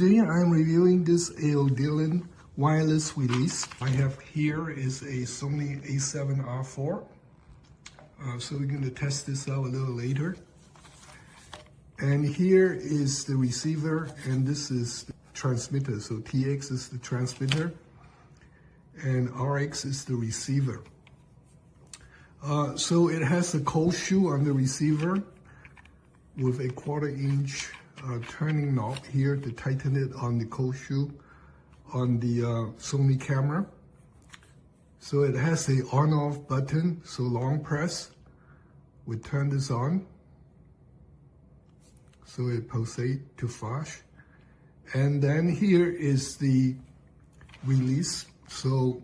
Today I'm reviewing this AODELAN wireless release. I have here is a Sony a7R4. So we're going to test this out a little later. And here is the receiver, and this is the transmitter. So TX is the transmitter, and RX is the receiver. So it has a cold shoe on the receiver with a 1/4 inch turning knob here to tighten it on the cold shoe on the Sony camera. So it has a on-off button, so long press would turn this on. So it pulsates to flash. And then here is the release. So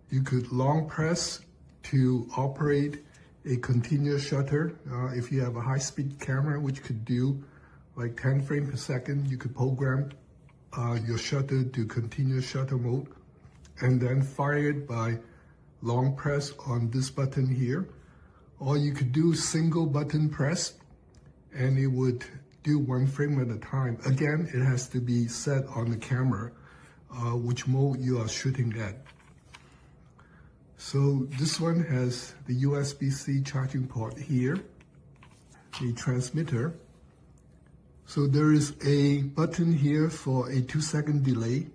you could long press to operate a continuous shutter. If you have a high-speed camera, which could do like 10 frames per second, you could program your shutter to continuous shutter mode, and then fire it by long press on this button here. Or you could do single button press, and it would do 1 frame at a time. Again, it has to be set on the camera, which mode you are shooting at. So this one has the USB-C charging port here, the transmitter. So there is a button here for a 2-second delay.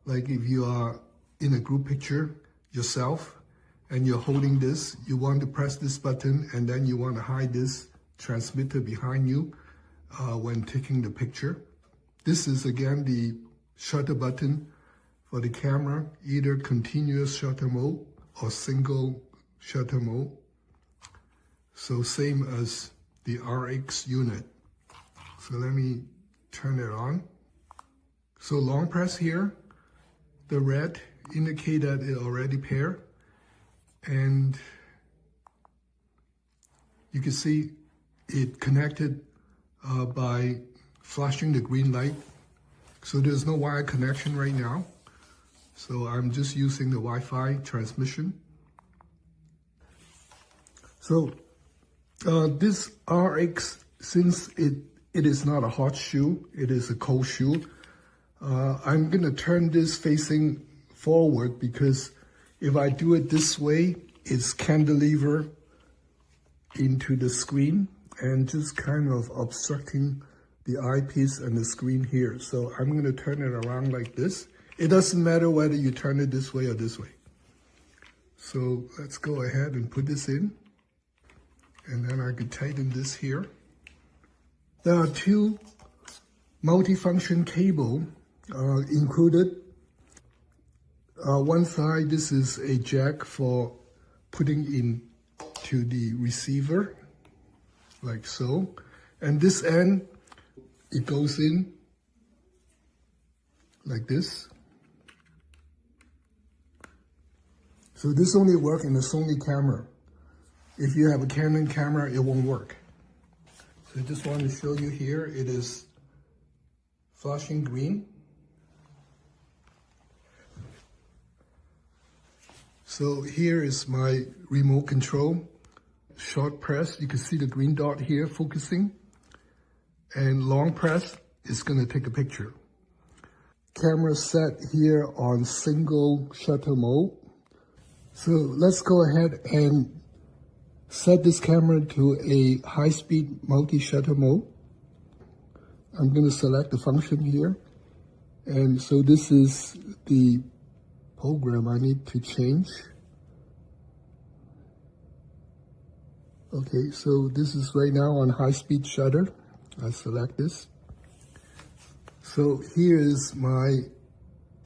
Like if you are in a group picture yourself and you're holding this, you want to press this button and then you want to hide this transmitter behind you when taking the picture. This is again the shutter button for the camera, either continuous shutter mode or single shutter mode. So same as the RX unit. So let me turn it on. So long press here, the red indicate that it already paired, and you can see it connected by flashing the green light. So there's no wire connection right now. So I'm just using the Wi-Fi transmission. So this RX, since it is not a hot shoe, it is a cold shoe, I'm gonna turn this facing forward, because if I do it this way, it's cantilever into the screen and just kind of obstructing the eyepiece and the screen here. So I'm gonna turn it around like this. It doesn't matter whether you turn it this way or this way. So let's go ahead and put this in. And then I could tighten this here. There are 2 multifunction cable included. One side, this is a jack for putting into the receiver, like so. And this end, it goes in like this. So this only works in a Sony camera. If you have a Canon camera, it won't work. So I just want to show you here, it is flashing green. So here is my remote control. Short press, you can see the green dot here focusing. And long press is going to take a picture. Camera set here on single shutter mode. So let's go ahead and set this camera to a high-speed multi-shutter mode. I'm going to select the function here. And so this is the program I need to change. Okay, so this is right now on high-speed shutter. I select this. So here is my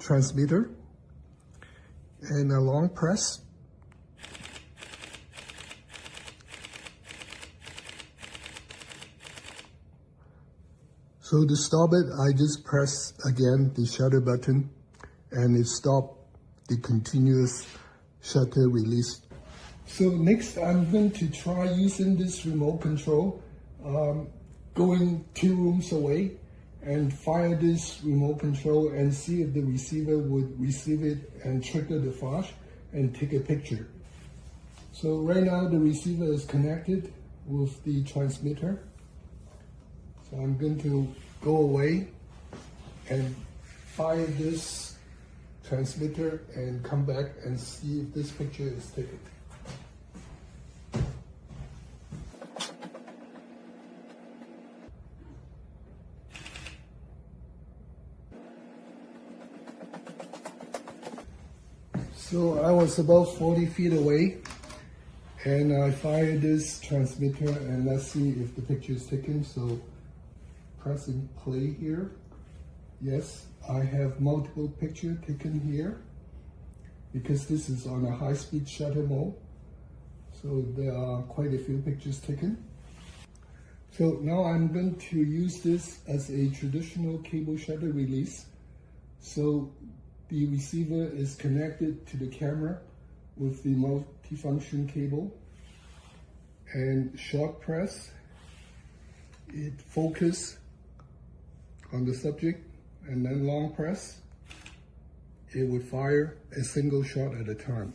transmitter, and a long press. So to stop it, I just press again the shutter button, and it stopped the continuous shutter release. So next I'm going to try using this remote control, going 2 rooms away, and fire this remote control and see if the receiver would receive it and trigger the flash and take a picture. So right now the receiver is connected with the transmitter. So I'm going to go away and fire this transmitter and come back and see if this picture is taken. So I was about 40 feet away and I fired this transmitter and let's see if the picture is taken. So pressing play here. Yes, I have multiple pictures taken here because this is on a high-speed shutter mode. So there are quite a few pictures taken. So now I'm going to use this as a traditional cable shutter release. So the receiver is connected to the camera with the multifunction cable, and short press, it focus on the subject, and then long press, it would fire a single shot at a time.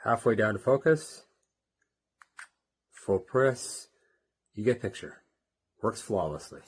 Halfway down to focus, full press, you get picture. Works flawlessly.